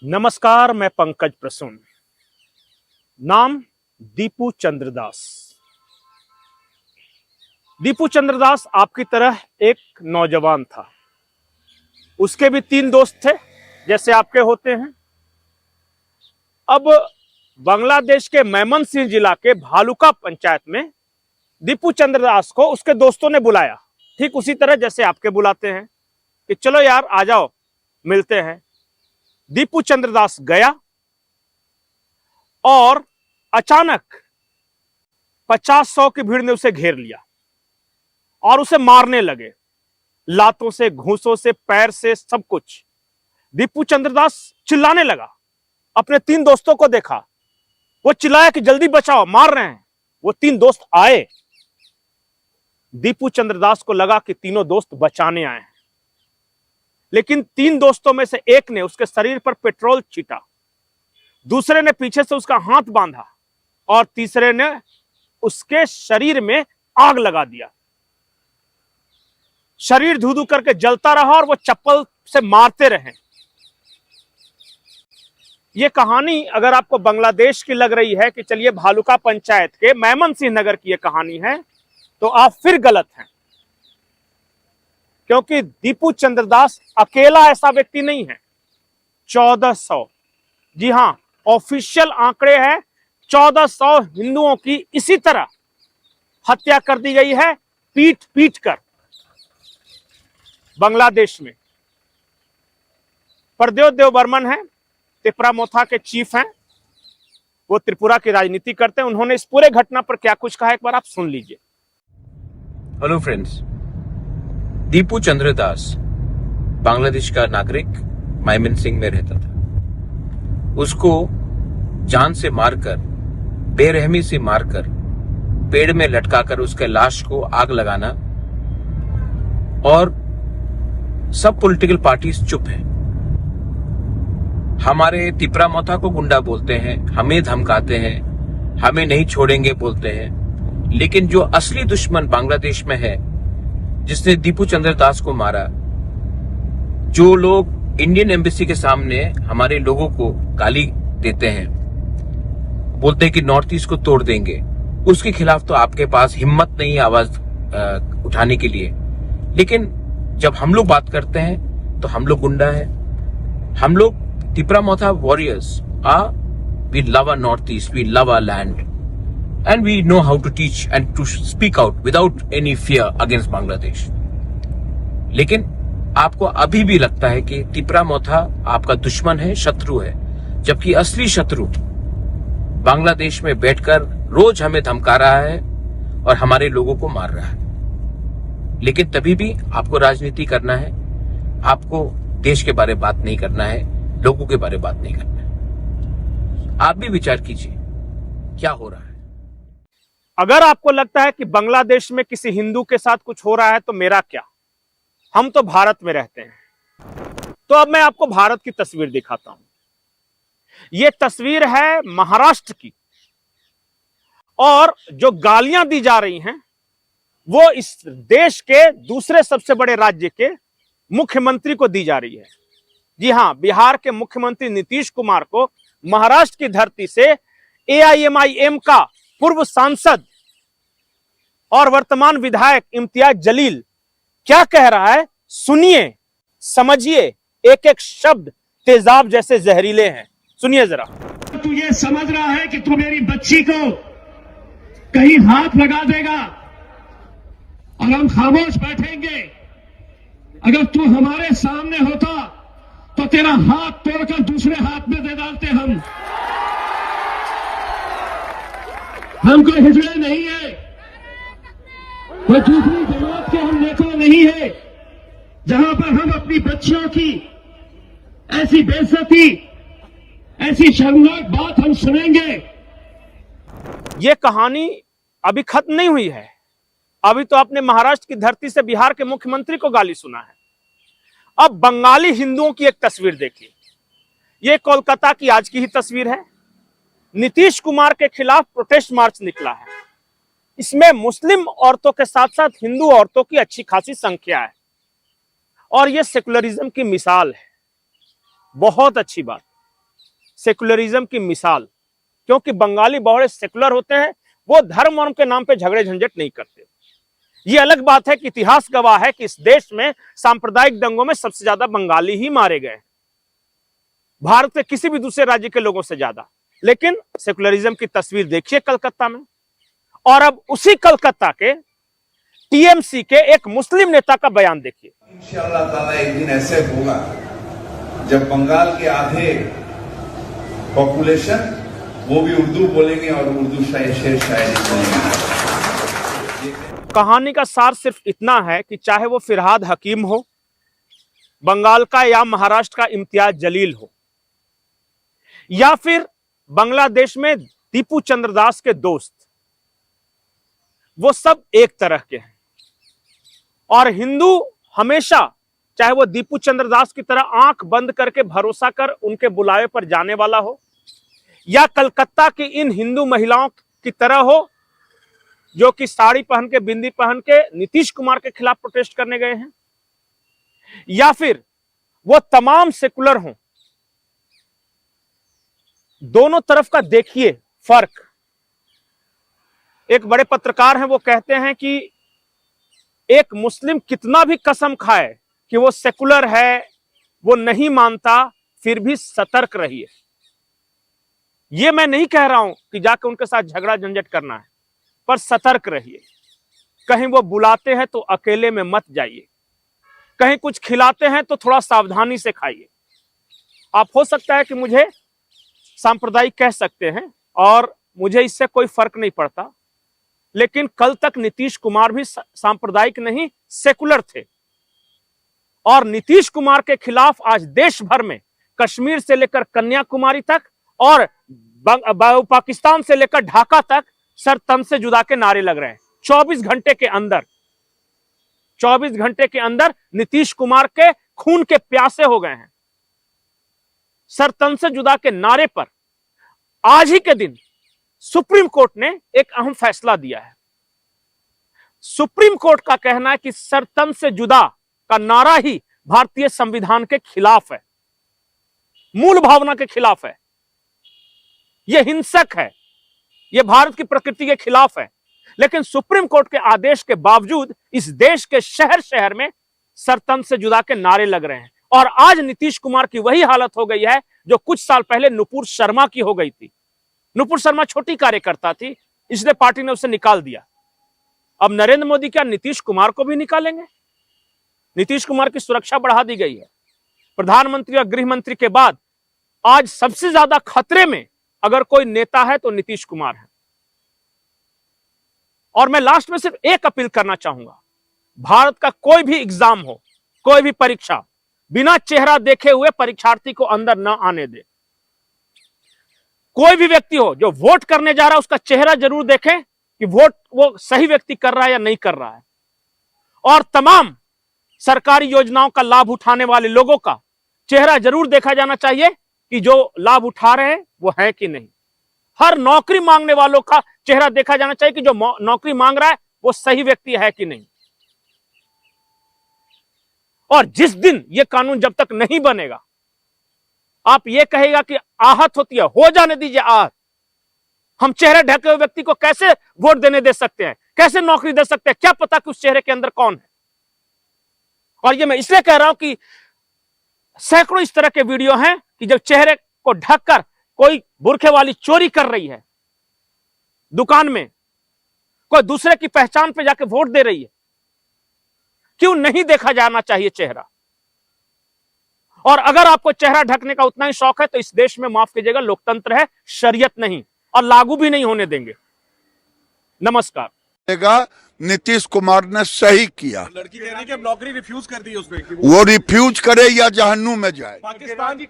नमस्कार, मैं पंकज प्रसून। नाम दीपू चंद्रदास। दीपू चंद्रदास आपकी तरह एक नौजवान था। उसके भी 3 दोस्त थे, जैसे आपके होते हैं। अब बांग्लादेश के मेमनसिंह जिला के भालुका पंचायत में दीपू चंद्रदास को उसके दोस्तों ने बुलाया, ठीक उसी तरह जैसे आपके बुलाते हैं कि चलो यार आ जाओ, मिलते हैं। दीपू चंद्रदास गया और अचानक 50-100 की भीड़ ने उसे घेर लिया और उसे मारने लगे, लातों से, घूंसों से, पैर से, सब कुछ। दीपू चंद्रदास चिल्लाने लगा। अपने 3 दोस्तों को देखा, वो चिल्लाया कि जल्दी बचाओ, मार रहे हैं। वो 3 दोस्त आए। दीपू चंद्रदास को लगा कि तीनों दोस्त बचाने आए हैं, लेकिन 3 दोस्तों में से एक ने उसके शरीर पर पेट्रोल छीटा, दूसरे ने पीछे से उसका हाथ बांधा और तीसरे ने उसके शरीर में आग लगा दिया। शरीर धू धू करके जलता रहा और वो चप्पल से मारते रहे। ये कहानी अगर आपको बांग्लादेश की लग रही है कि चलिए भालुका पंचायत के मेमनसिंह नगर की ये कहानी है, तो आप फिर गलत हैं। क्योंकि दीपू चंद्रदास अकेला ऐसा व्यक्ति नहीं है। 1400, जी हां, ऑफिशियल आंकड़े हैं, 1400 हिंदुओं की इसी तरह हत्या कर दी गई है, पीट पीट कर। बांग्लादेश में प्रद्योत देवबर्मन है, त्रिपुरा मोथा के चीफ हैं, वो त्रिपुरा की राजनीति करते हैं। उन्होंने इस पूरे घटना पर क्या कुछ कहा, एक बार आप सुन लीजिए। हेलो फ्रेंड्स, दीपू चंद्रदास बांग्लादेश का नागरिक मेमनसिंह में रहता था। उसको जान से मारकर, बेरहमी से मारकर, पेड़ में लटकाकर उसके लाश को आग लगाना, और सब पॉलिटिकल पार्टीज चुप है। हमारे त्रिपुरा मोथा को गुंडा बोलते हैं, हमें धमकाते हैं, हमें नहीं छोड़ेंगे बोलते हैं, लेकिन जो असली दुश्मन बांग्लादेश में है, जिसने दीपू चंद्रदास को मारा, जो लोग इंडियन एम्बेसी के सामने हमारे लोगों को गाली देते हैं, बोलते हैं कि नॉर्थ ईस्ट को तोड़ देंगे, उसके खिलाफ तो आपके पास हिम्मत नहीं आवाज उठाने के लिए। लेकिन जब हम लोग बात करते हैं तो हम लोग गुंडा है। हम लोग Tripura Motha warriors are, we love our north east, we love our land, and we know how to teach and to speak out without any fear against Bangladesh. लेकिन आपको अभी भी लगता है कि त्रिपुरा मोथा आपका दुश्मन है, शत्रु है, जबकि असली शत्रु बांग्लादेश में बैठकर रोज हमें धमका रहा है और हमारे लोगों को मार रहा है। लेकिन तभी भी आपको राजनीति करना है, आपको देश के बारे में बात नहीं करना है, लोगों के बारे में बात नहीं करना है। आप भी विचार कीजिए क्या हो रहा है। अगर आपको लगता है कि बांग्लादेश में किसी हिंदू के साथ कुछ हो रहा है तो मेरा क्या, हम तो भारत में रहते हैं। तो अब मैं आपको भारत की तस्वीर दिखाता हूं। यह तस्वीर है महाराष्ट्र की, और जो गालियां दी जा रही हैं वो इस देश के दूसरे सबसे बड़े राज्य के मुख्यमंत्री को दी जा रही है। जी हां, बिहार के मुख्यमंत्री नीतीश कुमार को महाराष्ट्र की धरती से AIMIM का पूर्व सांसद और वर्तमान विधायक इम्तियाज जलील क्या कह रहा है, सुनिए, समझिए। एक एक शब्द तेजाब जैसे जहरीले हैं, सुनिए जरा। तू ये समझ रहा है कि तू मेरी बच्ची को कहीं हाथ लगा देगा और हम खामोश बैठेंगे? अगर तू हमारे सामने होता तो तेरा हाथ तोड़कर दूसरे हाथ में दे डालते हम। कोई हिजड़े नहीं है, कोई दूसरी जमात के हम नेता नहीं है, जहां पर हम अपनी बच्चियों की ऐसी बेइज्जती, ऐसी शर्मनाक बात हम सुनेंगे। यह कहानी अभी खत्म नहीं हुई है। अभी तो आपने महाराष्ट्र की धरती से बिहार के मुख्यमंत्री को गाली सुना है। अब बंगाली हिंदुओं की एक तस्वीर देखिए। यह कोलकाता की आज की ही तस्वीर है। नीतीश कुमार के खिलाफ प्रोटेस्ट मार्च निकला है। इसमें मुस्लिम औरतों के साथ साथ हिंदू औरतों की अच्छी खासी संख्या है, और यह सेकुलरिज्म की मिसाल है। बहुत अच्छी बात। सेकुलरिज्म की मिसाल, क्योंकि बंगाली बड़े सेकुलर होते हैं, वो धर्म वर्म के नाम पे झगड़े झंझट नहीं करते। ये अलग बात है कि इतिहास गवाह है कि इस देश में सांप्रदायिक दंगों में सबसे ज्यादा बंगाली ही मारे गए, भारत के किसी भी दूसरे राज्य के लोगों से ज्यादा। लेकिन सेकुलरिज्म की तस्वीर देखिए कलकत्ता में, और अब उसी कलकत्ता के टीएमसी के एक मुस्लिम नेता का बयान देखिए। इंशाअल्लाह ताला एक दिन ऐसे होगा जब बंगाल के आधे पॉपुलेशन वो भी उर्दू बोलेंगे और उर्दू शेर शायरी बोलेंगे। कहानी का सार सिर्फ इतना है कि चाहे वो फिरहाद हकीम हो बंगाल का, या महाराष्ट्र का इम्तियाज जलील हो, या फिर बांग्लादेश में दीपू चंद्र दास के दोस्त, वो सब एक तरह के हैं। और हिंदू हमेशा, चाहे वो दीपू चंद्र दास की तरह आंख बंद करके भरोसा कर उनके बुलावे पर जाने वाला हो, या कलकत्ता की इन हिंदू महिलाओं की तरह हो जो कि साड़ी पहन के, बिंदी पहन के नीतीश कुमार के खिलाफ प्रोटेस्ट करने गए हैं, या फिर वो तमाम सेकुलर हों, दोनों तरफ का देखिए फर्क। एक बड़े पत्रकार हैं, वो कहते हैं कि एक मुस्लिम कितना भी कसम खाए कि वो सेकुलर है, वो नहीं मानता, फिर भी सतर्क रहिए। ये मैं नहीं कह रहा हूं कि जाकर उनके साथ झगड़ा झंझट करना है, पर सतर्क रहिए। कहीं वो बुलाते हैं तो अकेले में मत जाइए, कहीं कुछ खिलाते हैं तो थोड़ा सावधानी से खाइए। आप हो सकता है कि मुझे सांप्रदायिक कह सकते हैं और मुझे इससे कोई फर्क नहीं पड़ता, लेकिन कल तक नीतीश कुमार भी सांप्रदायिक नहीं सेकुलर थे, और नीतीश कुमार के खिलाफ आज देश भर में कश्मीर से लेकर कन्याकुमारी तक और पाकिस्तान से लेकर ढाका तक सर तन से जुदा के नारे लग रहे हैं। 24 घंटे के अंदर नीतीश कुमार के खून के प्यासे हो गए हैं। सर तन से जुदा के नारे पर आज ही के दिन सुप्रीम कोर्ट ने एक अहम फैसला दिया है। सुप्रीम कोर्ट का कहना है कि सर तन से जुदा का नारा ही भारतीय संविधान के खिलाफ है, मूल भावना के खिलाफ है, यह हिंसक है, यह भारत की प्रकृति के खिलाफ है। लेकिन सुप्रीम कोर्ट के आदेश के बावजूद इस देश के शहर शहर में सर तन से जुदा के नारे लग रहे हैं, और आज नीतीश कुमार की वही हालत हो गई है जो कुछ साल पहले नुपुर शर्मा की हो गई थी। नुपुर शर्मा छोटी कार्यकर्ता थी, इसलिए पार्टी ने उसे निकाल दिया। अब नरेंद्र मोदी क्या नीतीश कुमार को भी निकालेंगे? नीतीश कुमार की सुरक्षा बढ़ा दी गई है। प्रधानमंत्री और गृह मंत्री के बाद आज सबसे ज्यादा खतरे में अगर कोई नेता है तो नीतीश कुमार है। और मैं लास्ट में सिर्फ एक अपील करना चाहूंगा, भारत का कोई भी एग्जाम हो, कोई भी परीक्षा, बिना चेहरा देखे हुए परीक्षार्थी को अंदर न आने दे। कोई भी व्यक्ति हो जो वोट करने जा रहा है, उसका चेहरा जरूर देखें कि वोट वो सही व्यक्ति कर रहा है या नहीं कर रहा है। और तमाम सरकारी योजनाओं का लाभ उठाने वाले लोगों का चेहरा जरूर देखा जाना चाहिए कि जो लाभ उठा रहे हैं वो है कि नहीं। हर नौकरी मांगने वालों का चेहरा देखा जाना चाहिए कि जो नौकरी मांग रहा है वो सही व्यक्ति है कि नहीं। और जिस दिन ये कानून जब तक नहीं बनेगा, आप ये कहेगा कि आहत होती है, हो जाने दीजिए आहत। हम चेहरे ढके हुए व्यक्ति को कैसे वोट देने दे सकते हैं, कैसे नौकरी दे सकते हैं? क्या पता कि उस चेहरे के अंदर कौन है। और ये मैं इसलिए कह रहा हूं कि सैकड़ों इस तरह के वीडियो हैं कि जब चेहरे को ढककर कोई बुरखे वाली चोरी कर रही है दुकान में, कोई दूसरे की पहचान पे जाके वोट दे रही है। क्यों नहीं देखा जाना चाहिए चेहरा? और अगर आपको चेहरा ढकने का उतना ही शौक है तो इस देश में, माफ कीजिएगा, लोकतंत्र है, शरीयत नहीं, और लागू भी नहीं होने देंगे। नमस्कार। नीतीश कुमार ने सही किया। लड़की कह रही है कि अब नौकरी रिफ्यूज कर दी उसने, वो रिफ्यूज करे या जहन्नुम में जाए। पाकिस्तान की